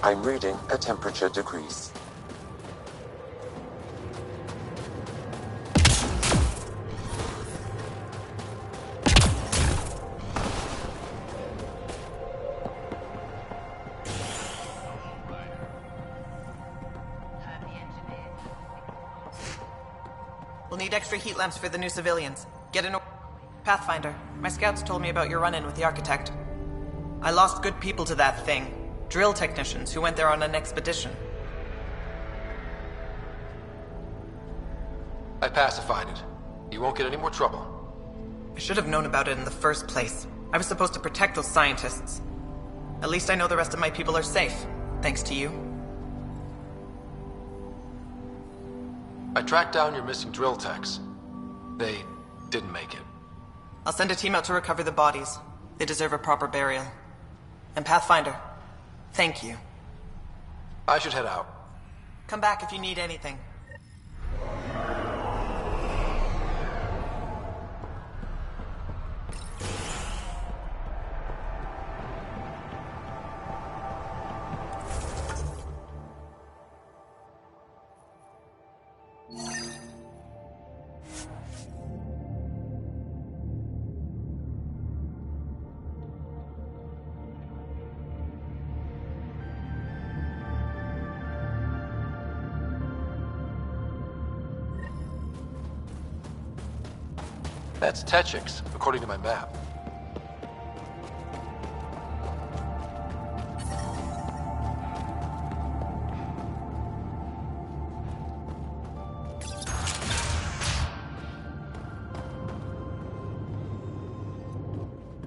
I'm reading a temperature decrease. We'll need extra heat lamps for the new civilians. Get an Pathfinder. My scouts told me about your run-in with the architect. I lost good people to that thing. Drill technicians who went there on an expedition. I pacified it. You won't get any more trouble. I should have known about it in the first place. I was supposed to protect those scientists. At least I know the rest of my people are safe, thanks to you. I tracked down your missing drill techs. They didn't make it. I'll send a team out to recover the bodies. They deserve a proper burial. And Pathfinder, thank you. I should head out. Come back if you need anything. That's Techix, according to my map.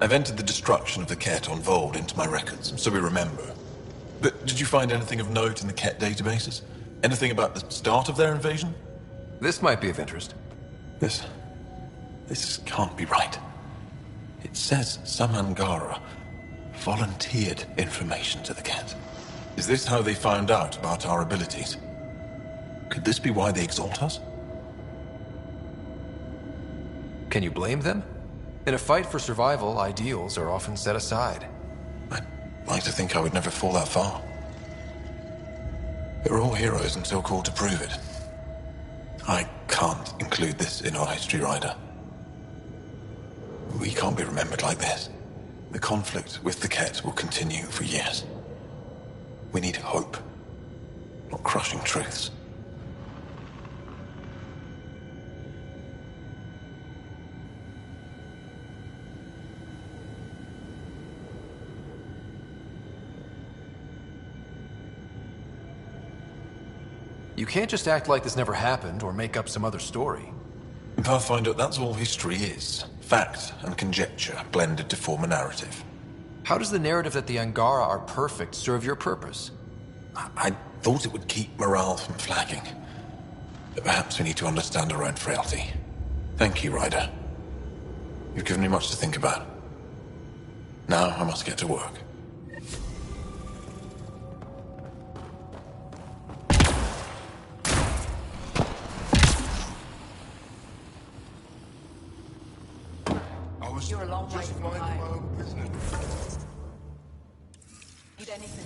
I've entered the destruction of the Ket on Vold into my records, so we remember. But did you find anything of note in the Ket databases? Anything about the start of their invasion? This might be of interest. This can't be right. It says some Angara volunteered information to the Ket. Is this how they found out about our abilities? Could this be why they exalt us? Can you blame them? In a fight for survival, ideals are often set aside. I'd like to think I would never fall that far. We're all heroes until called to prove it. I can't include this in our history, Ryder. We can't be remembered like this. The conflict with the Ket will continue for years. We need hope, not crushing truths. You can't just act like this never happened or make up some other story. Pathfinder, that's all history is. Fact and conjecture blended to form a narrative. How does the narrative that the Angara are perfect serve your purpose? I thought it would keep morale from flagging. But perhaps we need to understand our own frailty. Thank you, Ryder. You've given me much to think about. Now I must get to work. You're a long way from home. Need anything?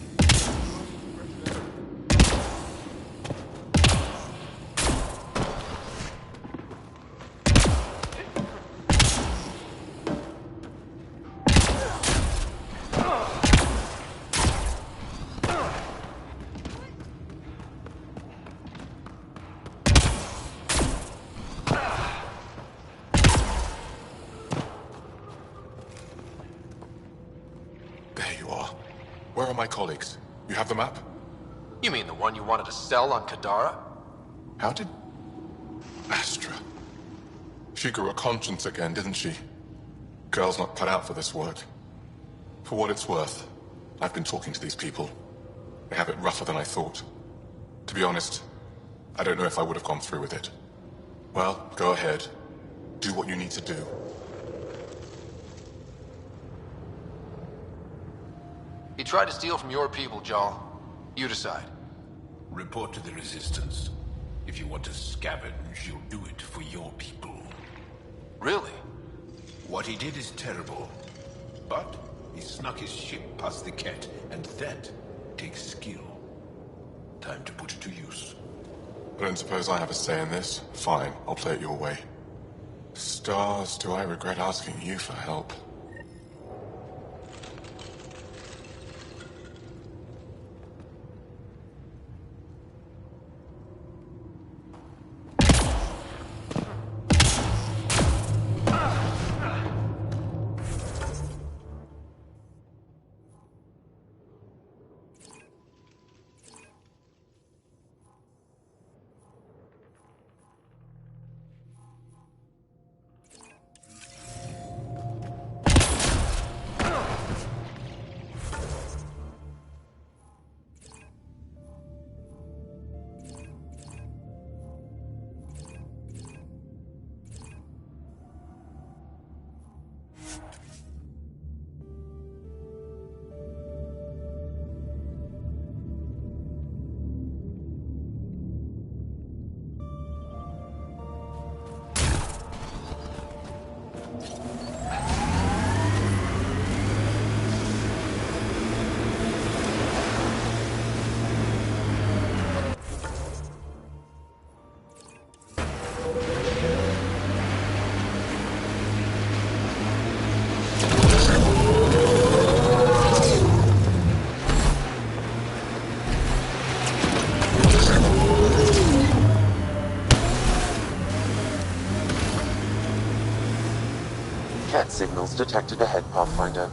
Where are my colleagues? You have the map? You mean the one you wanted to sell on Kadara? How did... Astra. She grew a conscience again, didn't she? Girl's not cut out for this work. For what it's worth, I've been talking to these people. They have it rougher than I thought. To be honest, I don't know if I would have gone through with it. Well, go ahead. Do what you need to do. He tried to steal from your people, Jarl. You decide. Report to the Resistance. If you want to scavenge, you'll do it for your people. Really? What he did is terrible. But he snuck his ship past the Ket, and that takes skill. Time to put it to use. I don't suppose I have a say in this. Fine, I'll play it your way. Stars, do I regret asking you for help? signals detected ahead, Pathfinder.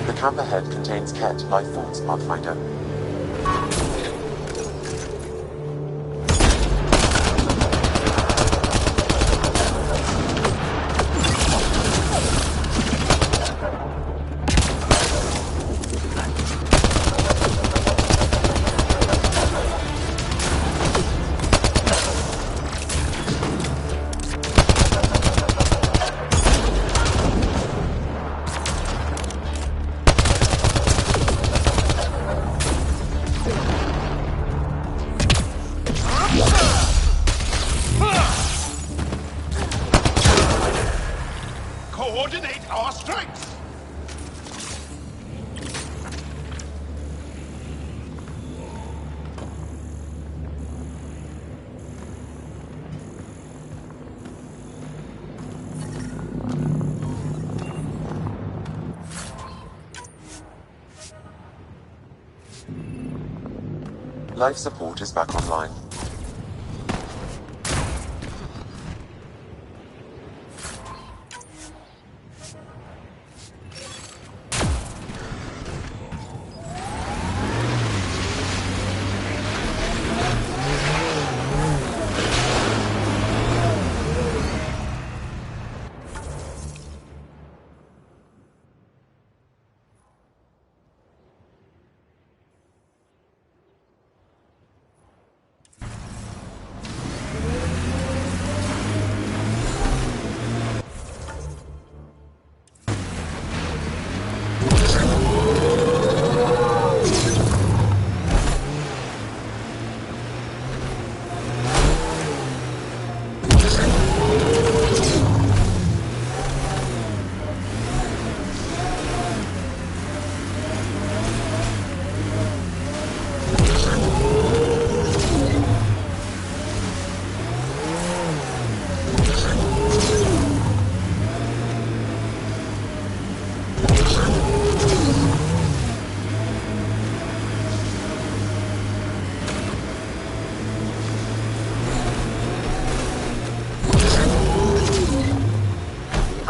The camp ahead contains Ket life forms, Pathfinder. Coordinate our strength! Life support is back online.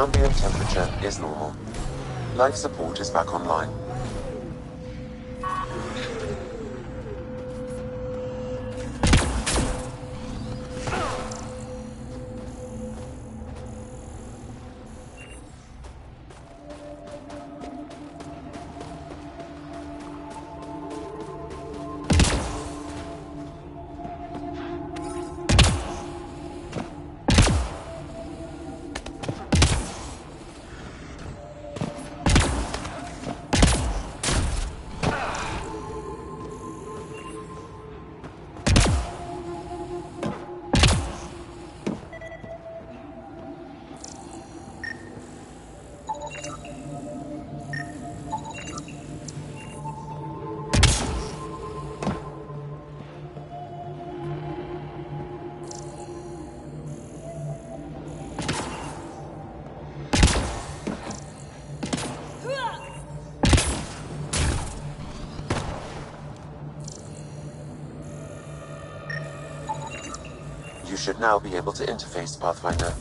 Ambient temperature is normal. Life support is back online. You should now be able to interface, Pathfinder.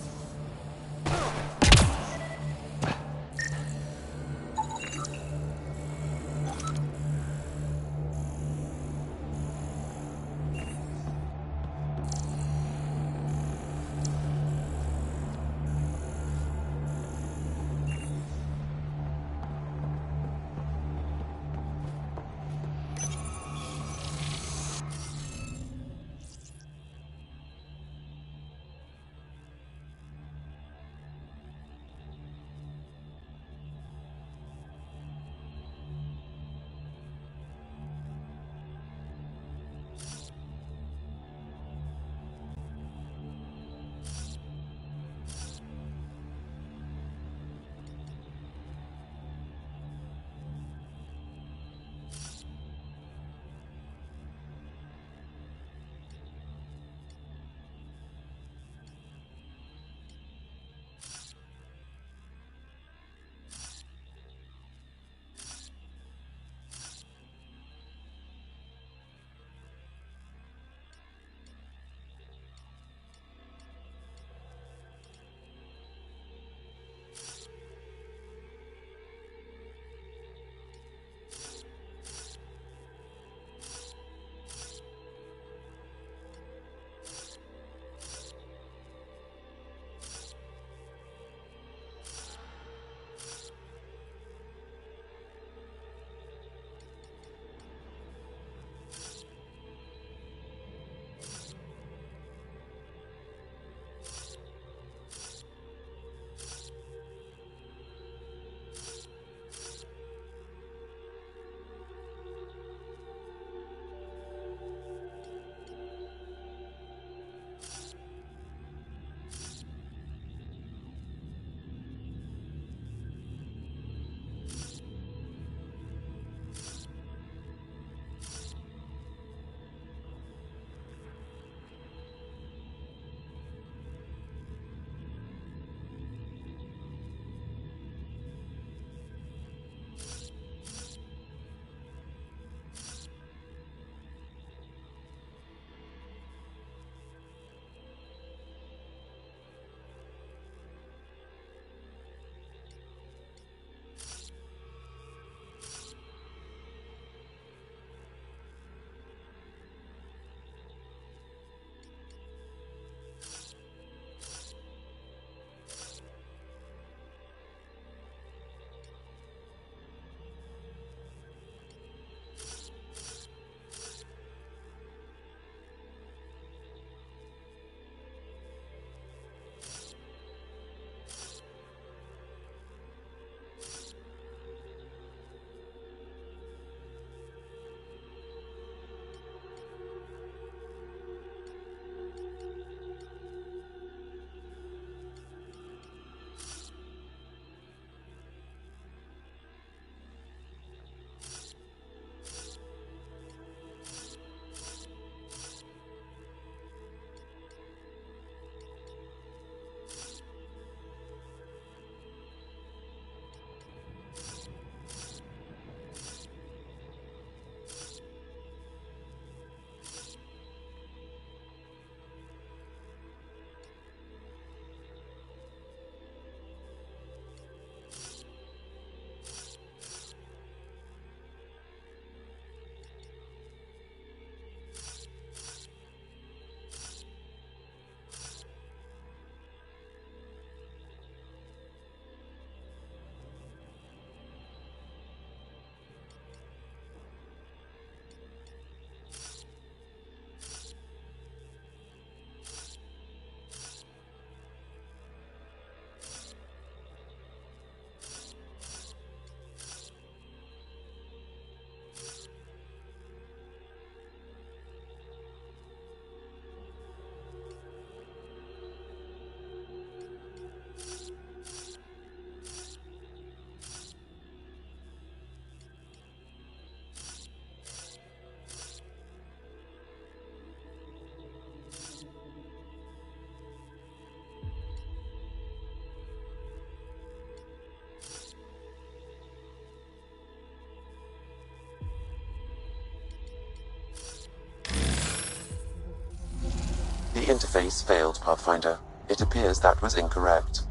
interface failed, Pathfinder. It appears that was incorrect.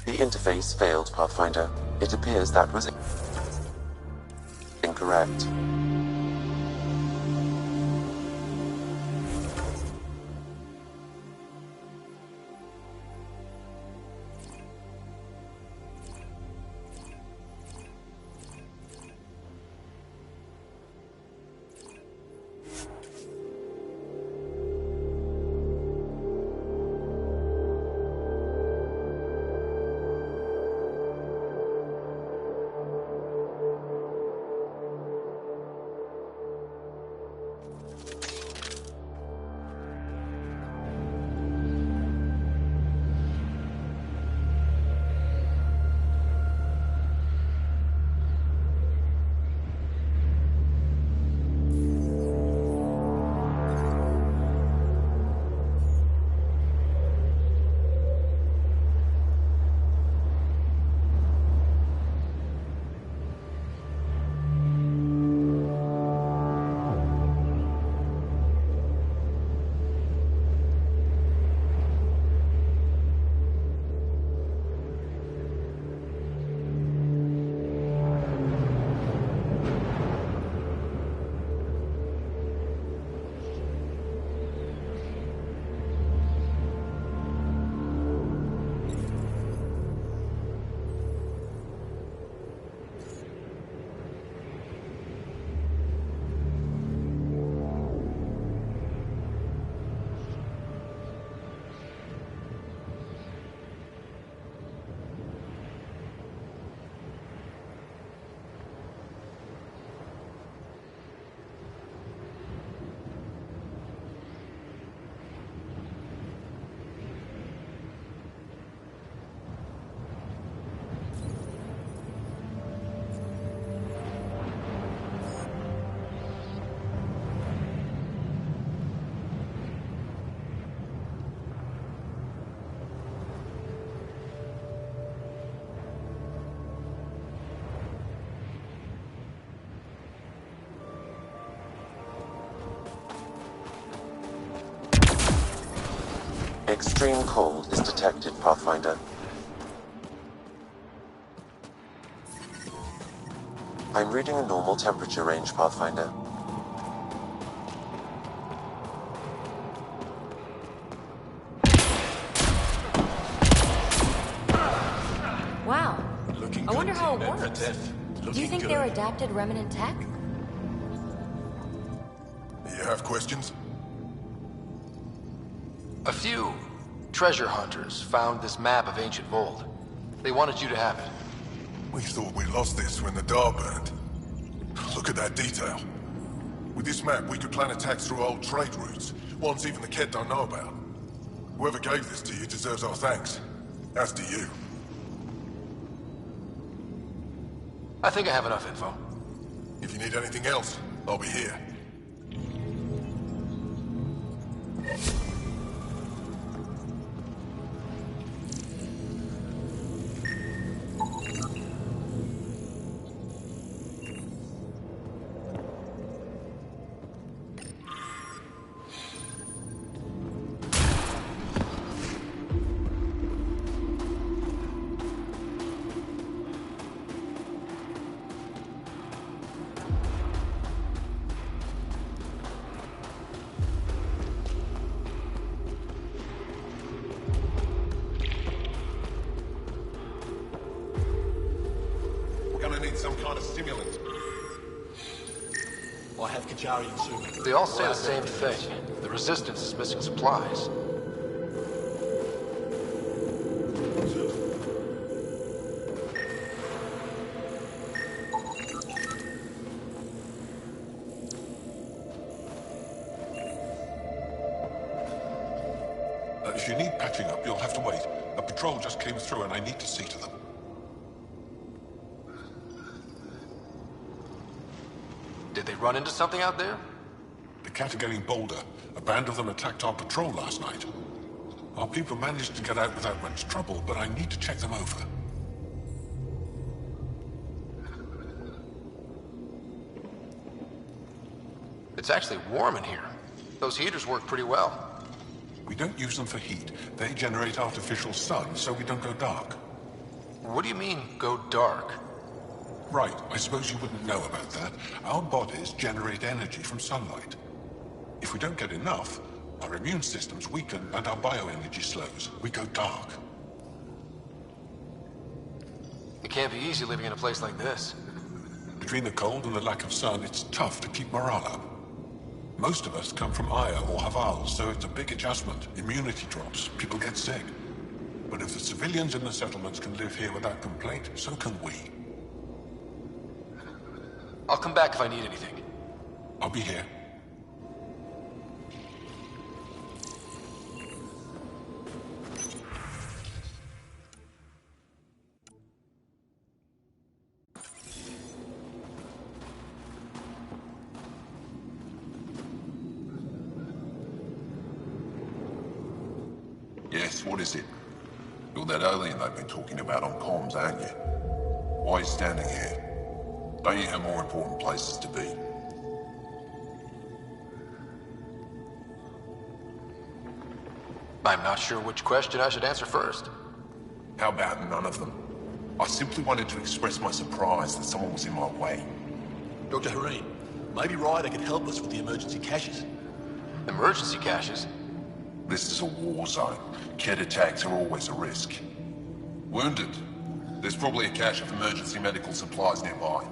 The interface failed, Pathfinder. It appears that was incorrect. Extreme cold is detected, Pathfinder. I'm reading a normal temperature range, Pathfinder. Wow. Looking I wonder good, how it Team works. Effet. Do you think they're adapted remnant tech? You have questions? A few treasure hunters found this map of ancient Vold. They wanted you to have it. We thought we lost this when the Dar burned. Look at that detail. With this map, we could plan attacks through old trade routes, ones even the Kett don't know about. Whoever gave this to you deserves our thanks. As do you. I think I have enough info. If you need anything else, I'll be here. Some kind of stimulant. I have Kacharian soon. They all say the same thing. The Resistance is missing supplies. If you need patching up, you'll have to wait. A patrol just came through and I need to see to them. Did they run into something out there? The Cat are getting bolder. A band of them attacked our patrol last night. Our people managed to get out without much trouble, but I need to check them over. It's actually warm in here. Those heaters work pretty well. We don't use them for heat. They generate artificial sun, so we don't go dark. What do you mean, go dark? Right, I suppose you wouldn't know about that. Our bodies generate energy from sunlight. If we don't get enough, our immune systems weaken and our bioenergy slows. We go dark. It can't be easy living in a place like this. Between the cold and the lack of sun, it's tough to keep morale up. Most of us come from Aya or Haval, so it's a big adjustment. Immunity drops, people get sick. But if the civilians in the settlements can live here without complaint, so can we. I'll come back if I need anything. I'll be here. Yes, what is it? You're that alien they've been talking about on comms, aren't you? Why are you standing here? Don't you have more important places to be? I'm not sure which question I should answer first. How about none of them? I simply wanted to express my surprise that someone was in my way. Dr. Hareen, maybe Ryder could help us with the emergency caches. Emergency caches? This is a war zone. Kett attacks are always a risk. Wounded? There's probably a cache of emergency medical supplies nearby.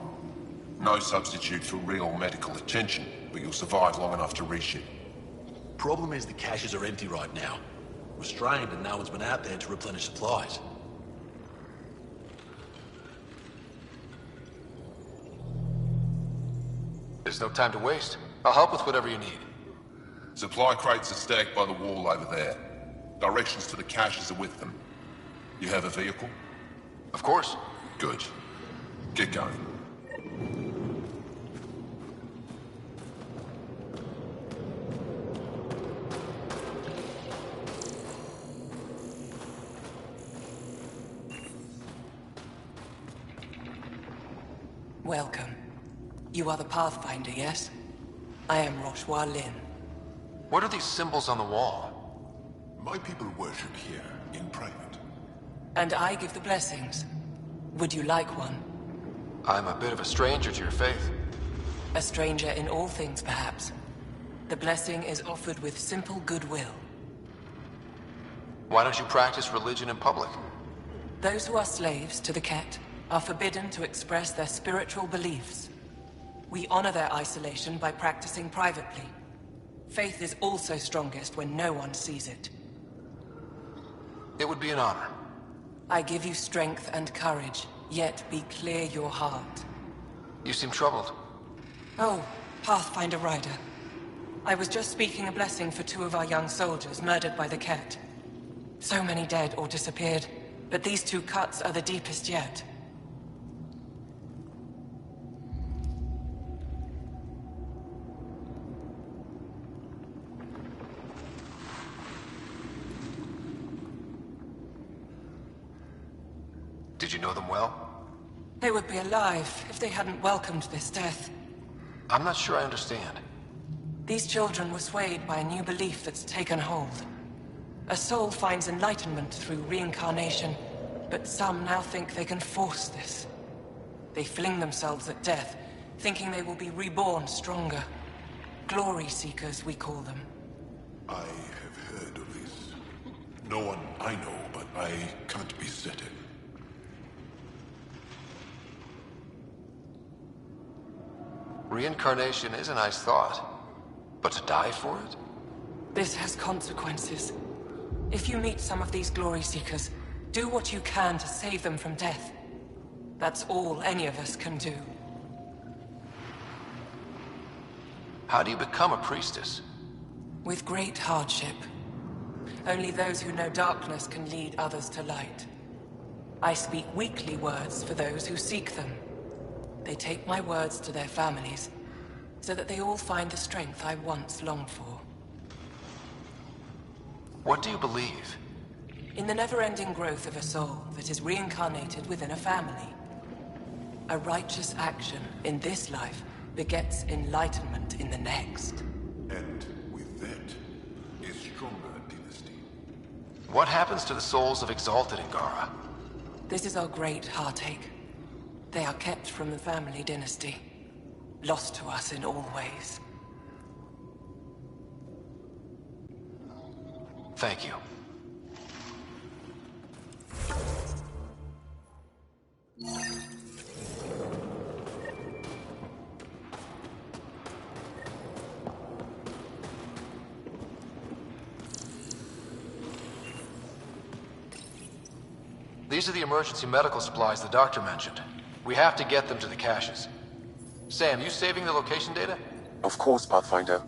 No substitute for real medical attention, but you'll survive long enough to reship. Problem is the caches are empty right now. We're strained and no one's been out there to replenish supplies. There's no time to waste. I'll help with whatever you need. Supply crates are stacked by the wall over there. Directions to the caches are with them. You have a vehicle? Of course. Good. Get going. Welcome. You are the Pathfinder, yes? I am Roshua Lin. What are these symbols on the wall? My people worship here, in private. And I give the blessings. Would you like one? I'm a bit of a stranger to your faith. A stranger in all things, perhaps. The blessing is offered with simple goodwill. Why don't you practice religion in public? Those who are slaves to the Kett are forbidden to express their spiritual beliefs. We honor their isolation by practicing privately. Faith is also strongest when no one sees it. It would be an honor. I give you strength and courage, yet be clear your heart. You seem troubled. Oh, Pathfinder Ryder. I was just speaking a blessing for 2 of our young soldiers murdered by the Kett. So many dead or disappeared, but these 2 cuts are the deepest yet. Did you know them well? They would be alive if they hadn't welcomed this death. I'm not sure I understand. These children were swayed by a new belief that's taken hold. A soul finds enlightenment through reincarnation, but some now think they can force this. They fling themselves at death, thinking they will be reborn stronger. Glory seekers, we call them. I have heard of this. No one I know, but I can't be certain. Reincarnation is a nice thought. But to die for it? This has consequences. If you meet some of these glory seekers, do what you can to save them from death. That's all any of us can do. How do you become a priestess? With great hardship. Only those who know darkness can lead others to light. I speak weekly words for those who seek them. They take my words to their families, so that they all find the strength I once longed for. What do you believe? In the never-ending growth of a soul that is reincarnated within a family. A righteous action in this life begets enlightenment in the next. And with that, a stronger dynasty. What happens to the souls of Exalted Ingara? This is our great heartache. They are kept from the family dynasty. Lost to us in all ways. Thank you. These are the emergency medical supplies the doctor mentioned. We have to get them to the caches. Sam, you saving the location data? Of course, Pathfinder.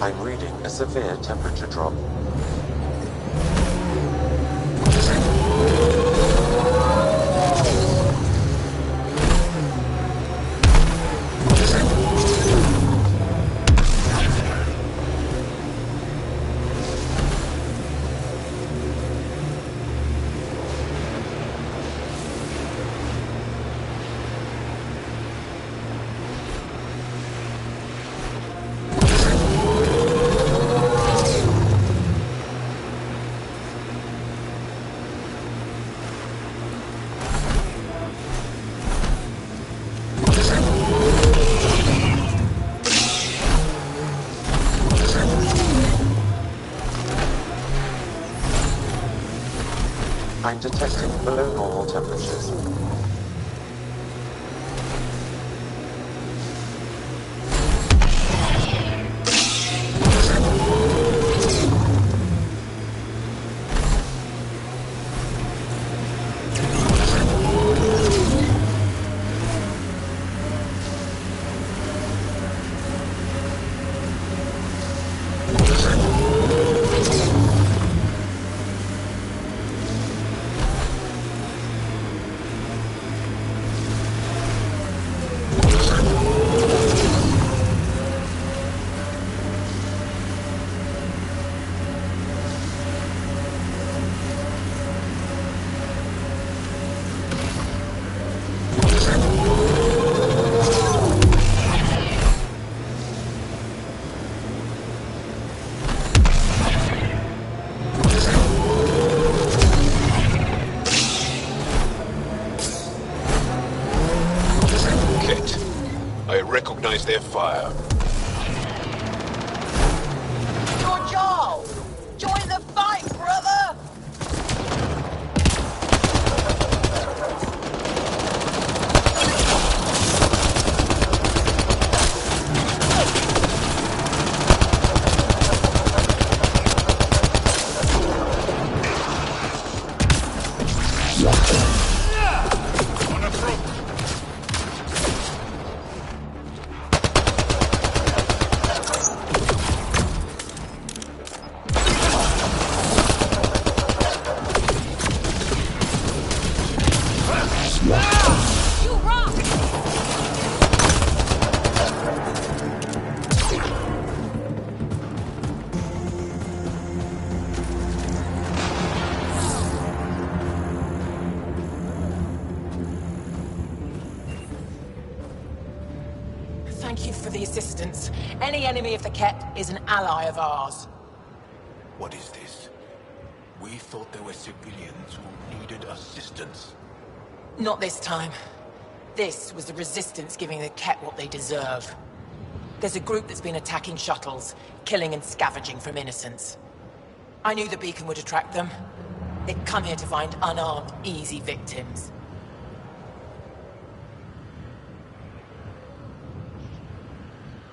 I'm reading a severe temperature drop. I'm detecting below normal temperatures. I recognize their fire. Your job! Join the fight, brother! Thank you for the assistance. Any enemy of the Ket is an ally of ours. What is this? We thought there were civilians who needed assistance. Not this time. This was the Resistance giving the Ket what they deserve. There's a group that's been attacking shuttles, killing and scavenging from innocents. I knew the beacon would attract them. They'd come here to find unarmed, easy victims.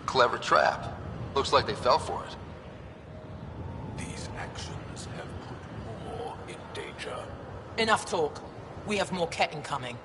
Clever trap. Looks like they fell for it. These actions have put more in danger. Enough talk. We have more Ket incoming.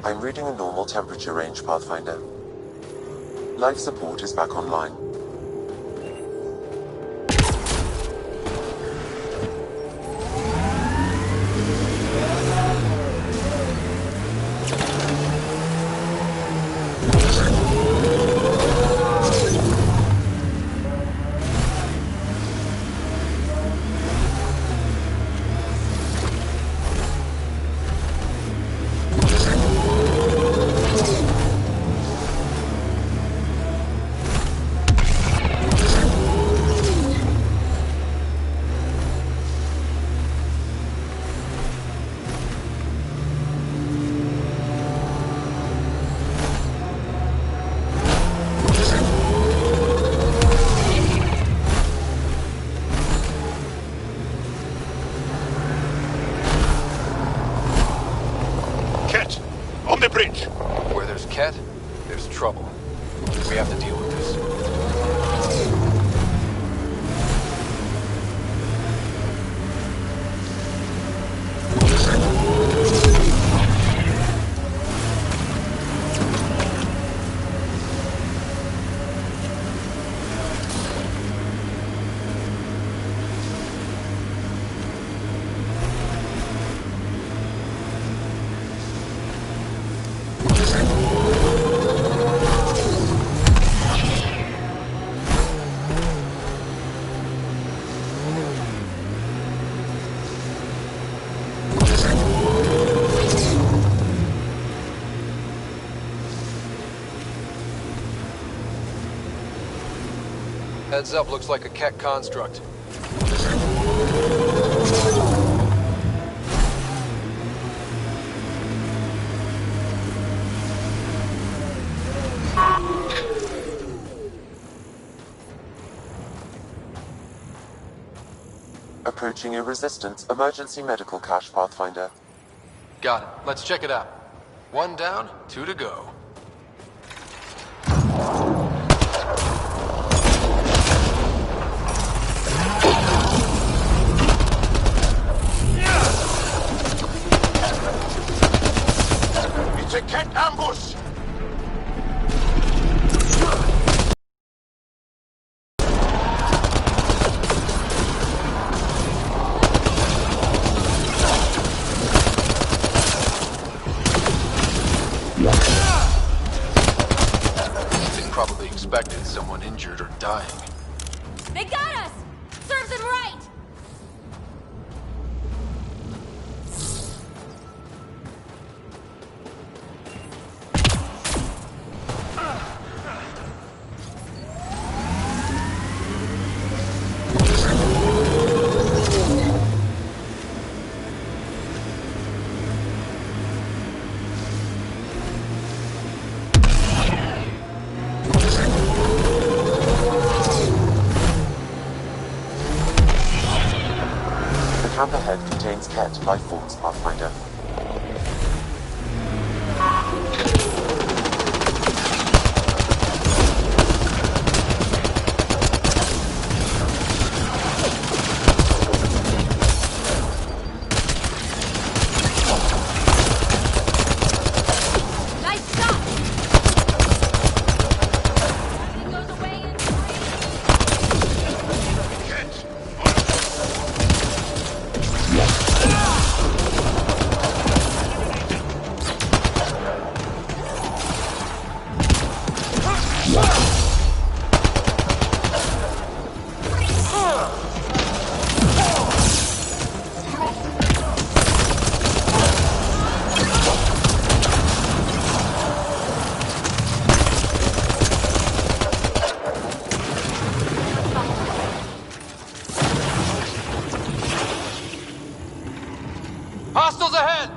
I'm reading a normal temperature range, Pathfinder. Life support is back online. On the bridge! Where there's Ket, there's trouble. We have to deal with this. Heads up, looks like a Ket construct. Approaching a resistance emergency medical cache, Pathfinder. Got it. Let's check it out. 1 down, 2 to go. It's a Ket ambush! They probably expected someone injured or dying. They got us! Serve them right! camp ahead contains Ket life forms, Pathfinder. Hostiles ahead!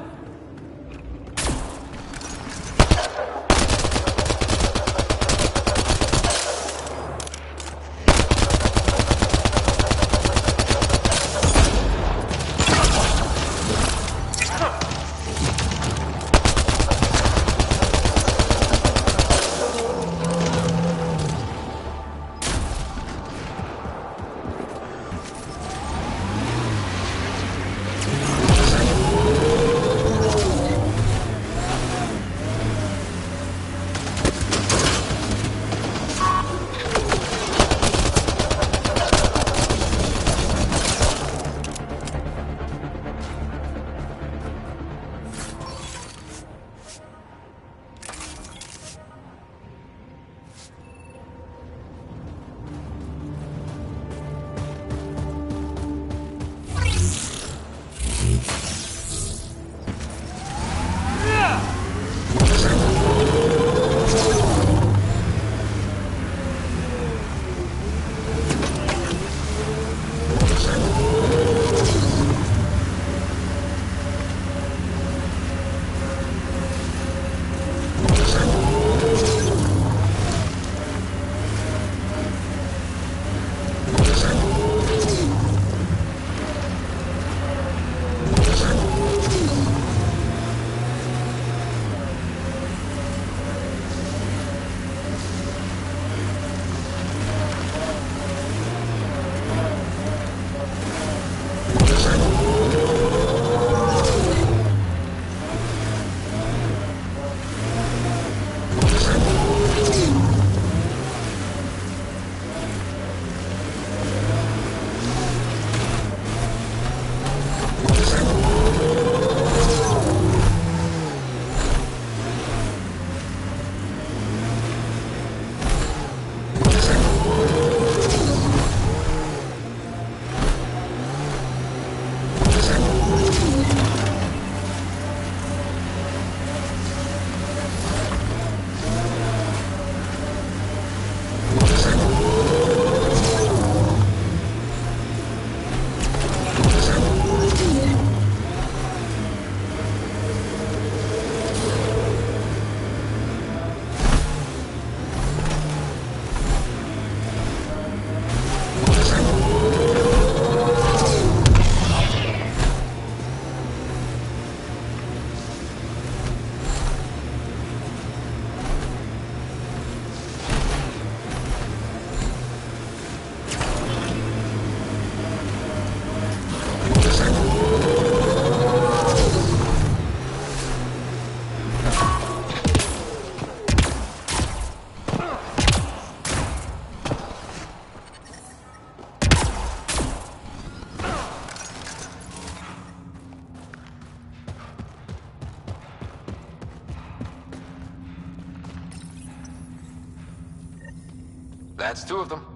That's two of them.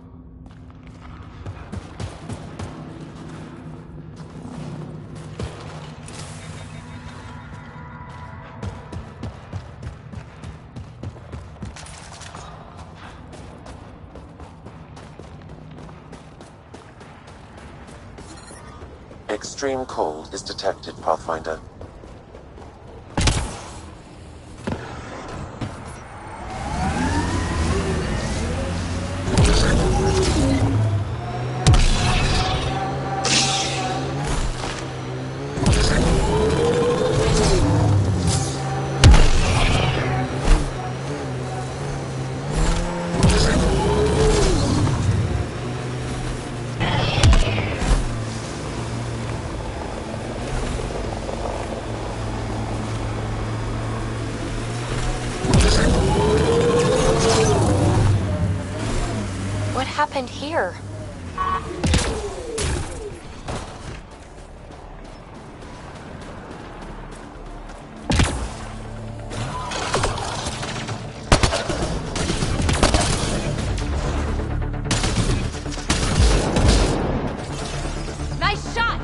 Extreme cold is detected, Pathfinder. happened here? Nice shot!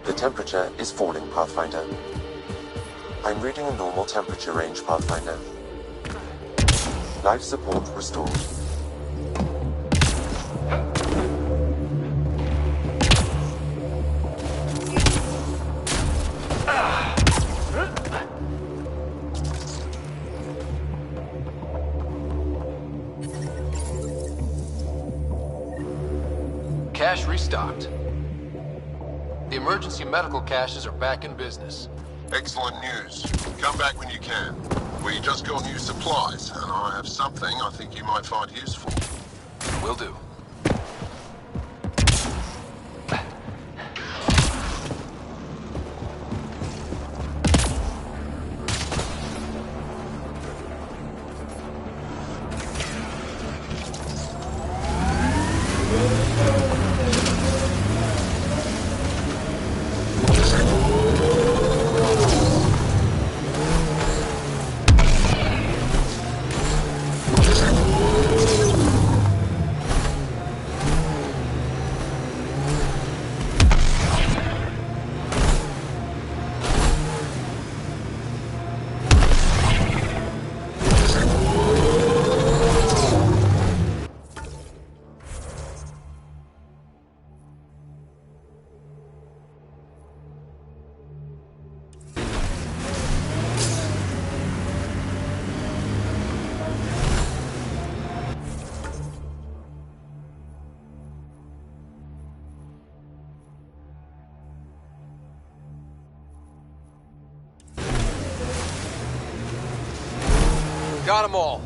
The temperature is falling, Pathfinder. I'm reading a normal temperature range, Pathfinder. Life support restored. Cache restocked. The emergency medical caches are back in business. Excellent news. Come back when you can. We just got new supplies, and I have something I think you might find useful. Will do. Got them all.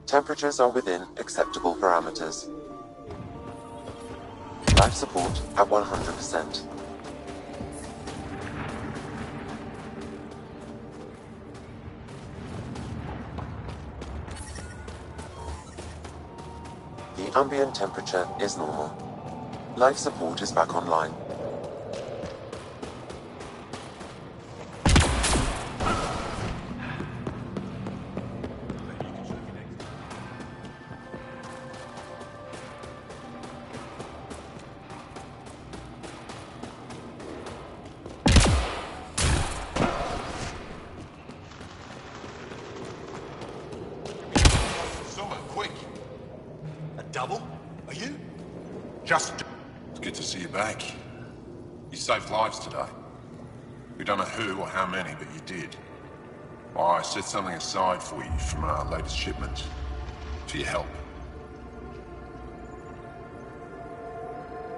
Temperatures are within acceptable parameters. Life support at 100%. The ambient temperature is normal. Life support is back online. Double? Are you? It's good to see you back. You saved lives today. We don't know who or how many, but you did. I set something aside for you from our latest shipment. For your help.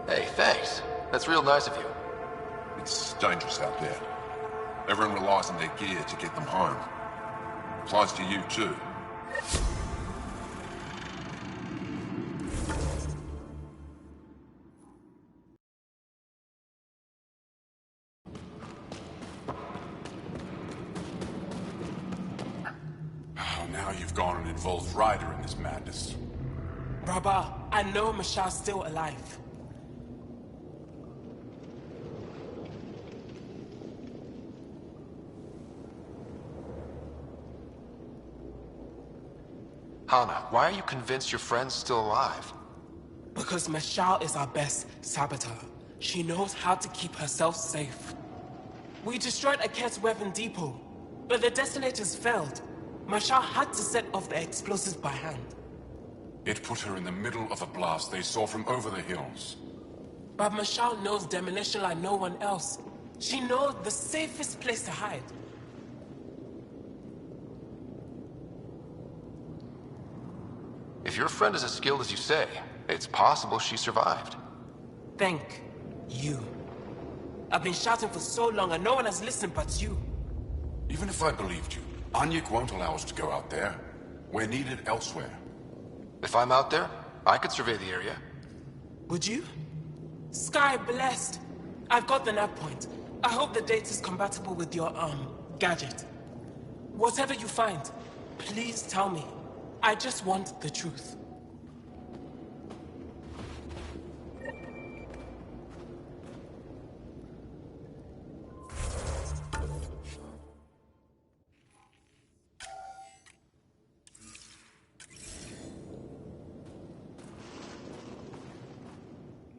Hey, thanks. That's real nice of you. It's dangerous out there. Everyone relies on their gear to get them home. Applies to you too. Now you've gone and involved Ryder in this madness. Brother, I know Michelle's still alive. Hana, why are you convinced your friend's still alive? Because Michelle is our best saboteur. She knows how to keep herself safe. We destroyed Aket's weapon depot, but the detonators failed. Marshal had to set off the explosives by hand. It put her in the middle of a blast they saw from over the hills. But Marshal knows demolition like no one else. She knows the safest place to hide. If your friend is as skilled as you say, it's possible she survived. Thank you. I've been shouting for so long and no one has listened but you. Even if I believed you, Anyik won't allow us to go out there. We're needed elsewhere. If I'm out there, I could survey the area. Would you? Sky blessed. I've got the nav point. I hope the data's compatible with your, gadget. Whatever you find, please tell me. I just want the truth.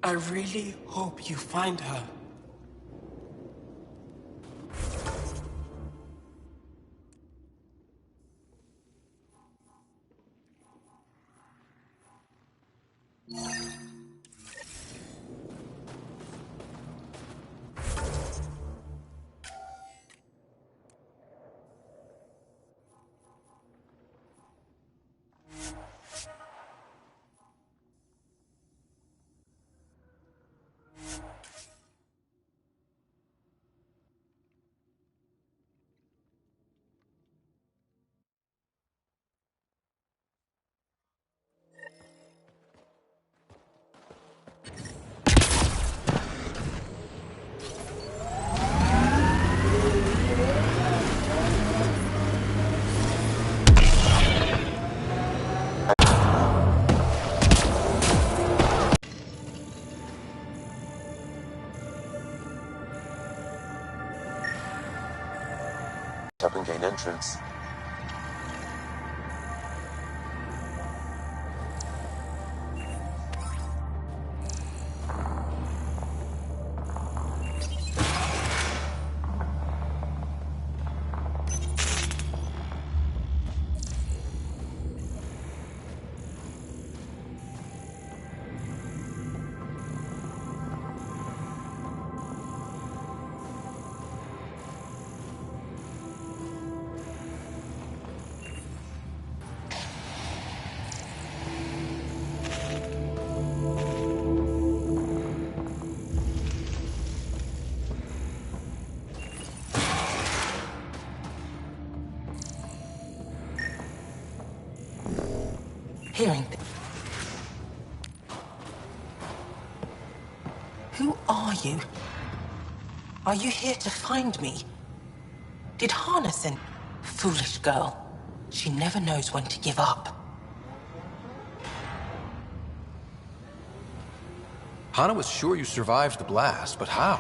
I really hope you find her. Up and gain entrance. Hearing this. Who are you? Are you here to find me? Did Hana send... Foolish girl. She never knows when to give up. Hana was sure you survived the blast, but how?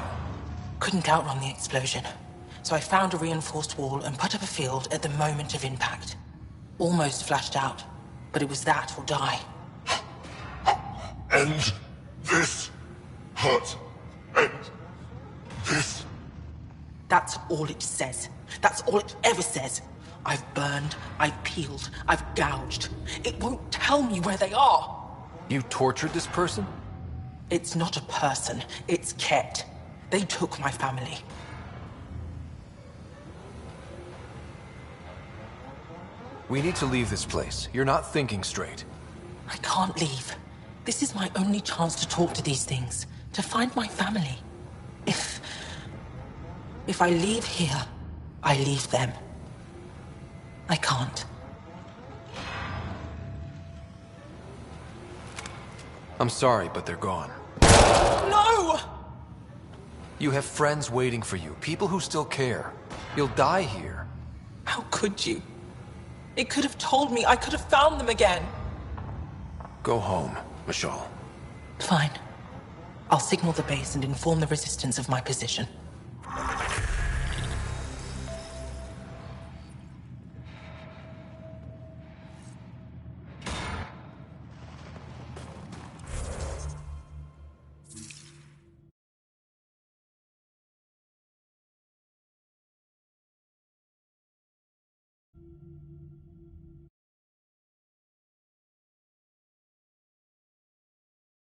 Couldn't outrun the explosion. So I found a reinforced wall and put up a field at the moment of impact. Almost flashed out. But it was that or die. End this. Hurt. End this. That's all it says. That's all it ever says. I've burned, I've peeled, I've gouged. It won't tell me where they are. You tortured this person? It's not a person, it's Ket. They took my family. We need to leave this place. You're not thinking straight. I can't leave. This is my only chance to talk to these things, to find my family. If I leave here, I leave them. I can't. I'm sorry, but they're gone. No! You have friends waiting for you, people who still care. You'll die here. How could you? It could have told me. I could have found them again. Go home, Michal. Fine. I'll signal the base and inform the Resistance of my position.